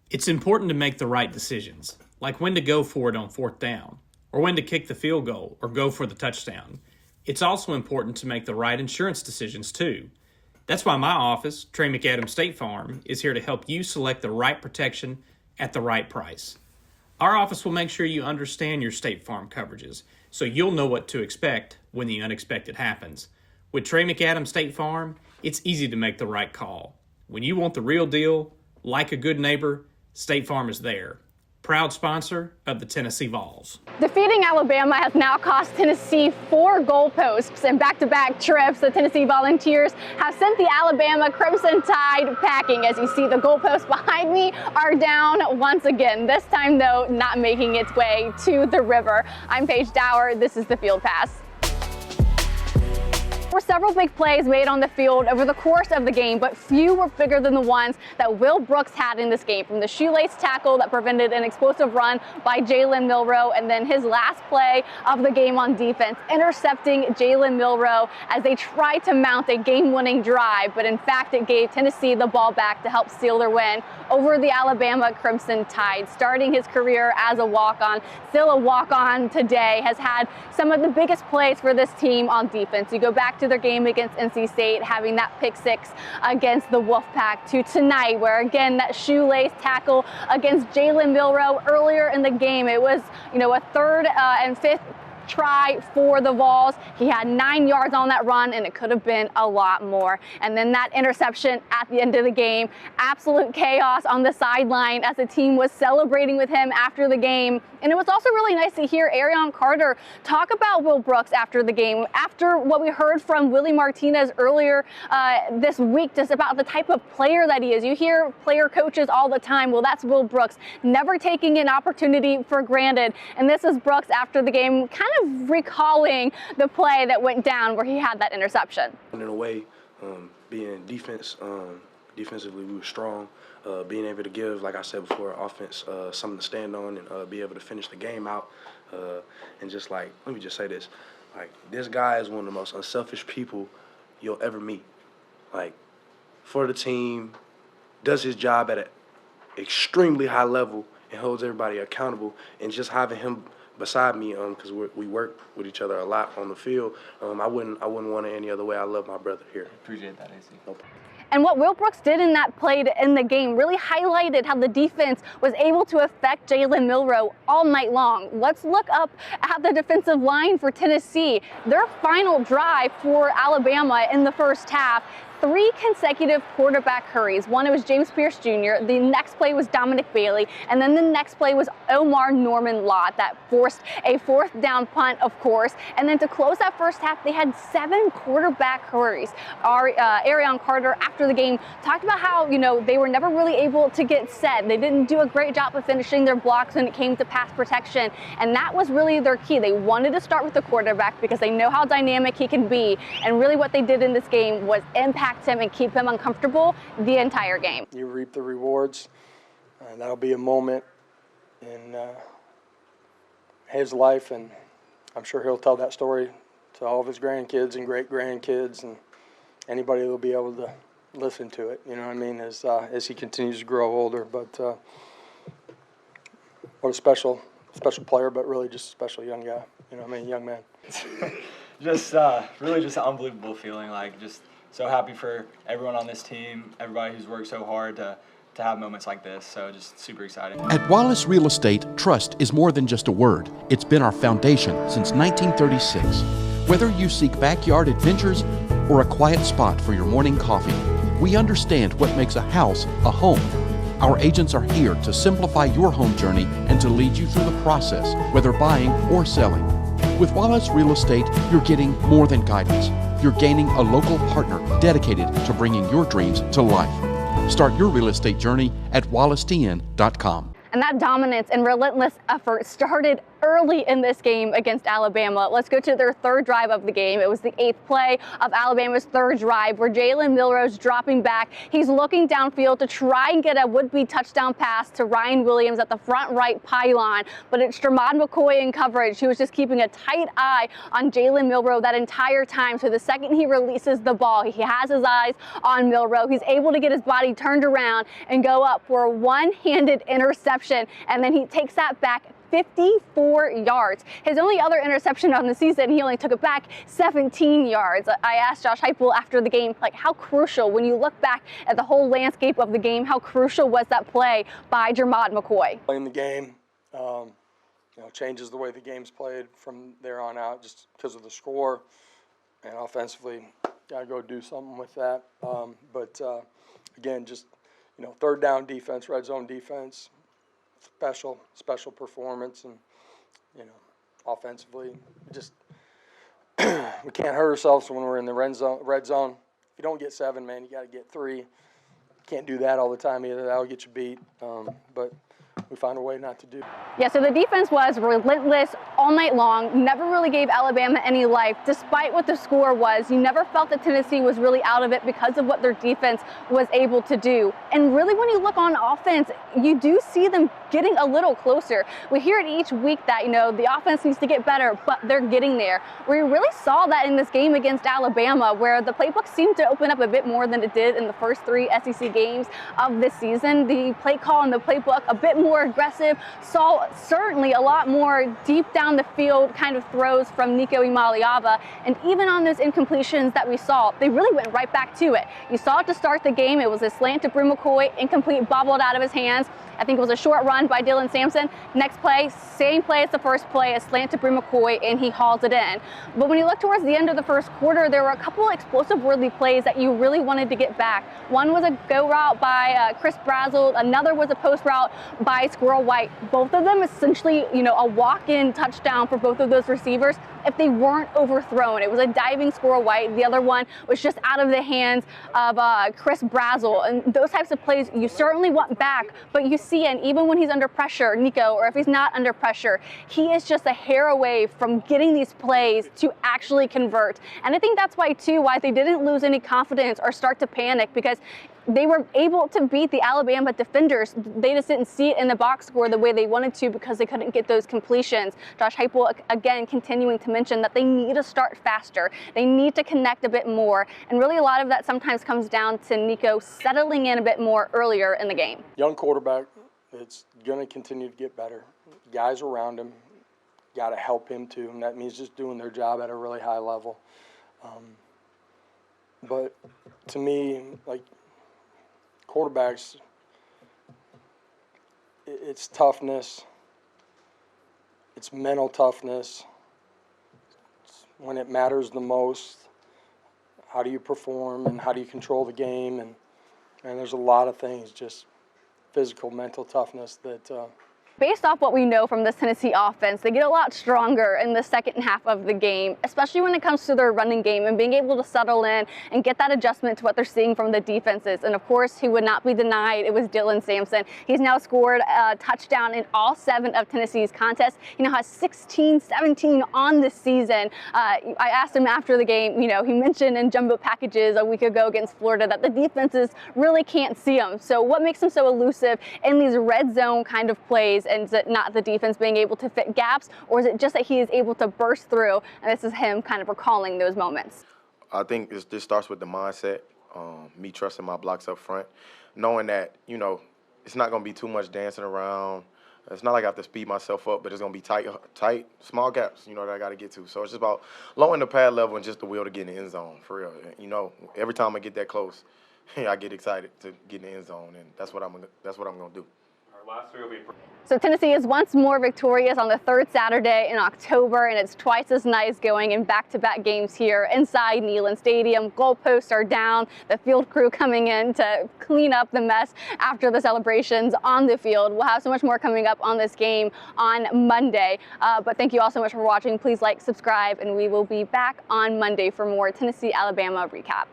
It's important to make the right decisions, like when to go for it on fourth down, or when to kick the field goal or go for the touchdown. It's also important to make the right insurance decisions too. That's why my office, Trey McAdams State Farm, is here to help you select the right protection at the right price. Our office will make sure you understand your State Farm coverages, so you'll know what to expect when the unexpected happens. With Trey McAdams State Farm, it's easy to make the right call. When you want the real deal, like a good neighbor, State Farm is there. Proud sponsor of the Tennessee Vols. Defeating Alabama has now cost Tennessee 4 goalposts, and back-to-back trips the Tennessee Volunteers have sent the Alabama Crimson Tide packing. As you see, the goalposts behind me are down once again, this time though not making its way to the river. I'm Paige Dower, this is the Field Pass. There were several big plays made on the field over the course of the game, but few were bigger than the ones that Will Brooks had in this game, from the shoelace tackle that prevented an explosive run by Jalen Milroe, and then his last play of the game on defense, intercepting Jalen Milroe as they tried to mount a game-winning drive, but in fact it gave Tennessee the ball back to help seal their win over the Alabama Crimson Tide. Starting his career as a walk-on, still a walk-on today, has had some of the biggest plays for this team on defense. You go back to their game against NC State, having that pick six against the Wolfpack, to tonight, where again that shoelace tackle against Jalen Milroe earlier in the game. It was, a third and fifth try for the Vols. He had 9 yards on that run, and it could have been a lot more. And then that interception at the end of the game, absolute chaos on the sideline as the team was celebrating with him after the game. And it was also really nice to hear Arion Carter talk about Will Brooks after the game, after what we heard from Willie Martinez earlier this week, just about the type of player that he is. You hear player coaches all the time. Well, that's Will Brooks, never taking an opportunity for granted. And this is Brooks after the game, kind of recalling the play that went down where he had that interception. In a way, being defensively we were strong, being able to give, like I said before, offense something to stand on, and be able to finish the game out. And just like, let me just say this, like, this guy is one of the most unselfish people you'll ever meet. Like, for the team, does his job at an extremely high level and holds everybody accountable. And just having him beside me, because we work with each other a lot on the field, I wouldn't want it any other way. I love my brother here. Appreciate that, AC. Nope. And what Will Brooks did in that play to end the game really highlighted how the defense was able to affect Jalen Milroe all night long. Let's look up at the defensive line for Tennessee. Their final drive for Alabama in the first half, 3 consecutive quarterback hurries. One, it was James Pierce Jr., the next play was Dominic Bailey, and then the next play was Omar Norman Lott that forced a 4th down punt, of course. And then to close that first half, they had 7 quarterback hurries. Arion Carter, after the game, talked about how, they were never really able to get set. They didn't do a great job of finishing their blocks when it came to pass protection, and that was really their key. They wanted to start with the quarterback because they know how dynamic he can be, and really what they did in this game was impact him and keep him uncomfortable the entire game. You reap the rewards, and that'll be a moment in his life, and I'm sure he'll tell that story to all of his grandkids and great-grandkids and anybody that'll be able to listen to it, as he continues to grow older. But what a special player, but really just a special young guy, young man. Really just an unbelievable feeling, just so happy for everyone on this team, everybody who's worked so hard to have moments like this, so just super exciting. At Wallace Real Estate, trust is more than just a word. It's been our foundation since 1936. Whether you seek backyard adventures or a quiet spot for your morning coffee, we understand what makes a house a home. Our agents are here to simplify your home journey and to lead you through the process, whether buying or selling. With Wallace Real Estate, you're getting more than guidance. You're gaining a local partner dedicated to bringing your dreams to life. Start your real estate journey at wallacetn.com. And that dominance and relentless effort started early in this game against Alabama. Let's go to their third drive of the game. It was the 8th play of Alabama's third drive where Jalen Milroe's dropping back. He's looking downfield to try and get a would-be touchdown pass to Ryan Williams at the front right pylon, but it's Jermod McCoy in coverage. He was just keeping a tight eye on Jalen Milroe that entire time. So the second he releases the ball, he has his eyes on Milroe. He's able to get his body turned around and go up for a one-handed interception, and then he takes that back 54 yards. His only other interception on the season, he only took it back 17 yards. I asked Josh Heupel after the game, like, how crucial, when you look back at the whole landscape of the game, how crucial was that play by Jermod McCoy? Playing the game, changes the way the game's played from there on out just because of the score. And offensively, got to go do something with that. Again, just, third down defense, red zone defense, special performance, and offensively, just we can't hurt ourselves when we're in the red zone. If you don't get 7, man, you got to get 3. Can't do that all the time either. That'll get you beat. But we found a way not to do. Yeah, so the defense was relentless all night long, never really gave Alabama any life. Despite what the score was, you never felt that Tennessee was really out of it because of what their defense was able to do. And really, when you look on offense, you do see them getting a little closer. We hear it each week that, the offense needs to get better, but they're getting there. We really saw that in this game against Alabama, where the playbook seemed to open up a bit more than it did in the first 3 SEC games of this season. The play call and the playbook a bit more aggressive, saw certainly a lot more deep down the field kind of throws from Nico Iamaleava, and even on those incompletions that we saw, they really went right back to it. You saw it to start the game. It was a slant to Brim McCoy, incomplete, bobbled out of his hands. I think it was a short run by Dylan Samson. Next play, same play as the first play, a slant to Brim McCoy, and he hauls it in. But when you look towards the end of the first quarter, there were a couple explosive-worthy plays that you really wanted to get back. One was a go route by Chris Brazzell. Another was a post route by Squirrel White. Both of them essentially, a walk-in touchdown for both of those receivers if they weren't overthrown. It was a diving Squirrel White. The other one was just out of the hands of Chris Brazzell. And those types of plays you certainly want back, but you see, and even when he's under pressure, Nico, or if he's not under pressure, he is just a hair away from getting these plays to actually convert. And I think that's why they didn't lose any confidence or start to panic, because they were able to beat the Alabama defenders. They just didn't see it in the box score the way they wanted to because they couldn't get those completions. Josh Heupel, again, continuing to mention that they need to start faster. They need to connect a bit more. And really a lot of that sometimes comes down to Nico settling in a bit more earlier in the game. Young quarterback, it's going to continue to get better. Guys around him got to help him too, and that means just doing their job at a really high level. But to me, quarterbacks, it's toughness, it's mental toughness. It's when it matters the most, how do you perform and how do you control the game, and there's a lot of things, just physical, mental toughness that Based off what we know from this Tennessee offense, they get a lot stronger in the second half of the game, especially when it comes to their running game and being able to settle in and get that adjustment to what they're seeing from the defenses. And of course, he would not be denied. It was Dylan Samson. He's now scored a touchdown in all 7 of Tennessee's contests. He now has 17 on the season. I asked him after the game, he mentioned in jumbo packages a week ago against Florida that the defenses really can't see him. So what makes him so elusive in these red zone kind of plays? And is it not the defense being able to fit gaps, or is it just that he is able to burst through? And this is him kind of recalling those moments. I think this starts with the mindset, me trusting my blocks up front, knowing that, it's not going to be too much dancing around. It's not like I have to speed myself up, but it's going to be tight, small gaps, that I got to get to. So it's just about lowering the pad level and just the will to get in the end zone, for real. Every time I get that close, I get excited to get in the end zone, and that's what I'm going to do. So Tennessee is once more victorious on the 3rd Saturday in October, and it's twice as nice going in back-to-back games here inside Neyland Stadium. Goalposts are down, the field crew coming in to clean up the mess after the celebrations on the field. We'll have so much more coming up on this game on Monday. But thank you all so much for watching. Please like, subscribe, and we will be back on Monday for more Tennessee-Alabama recap.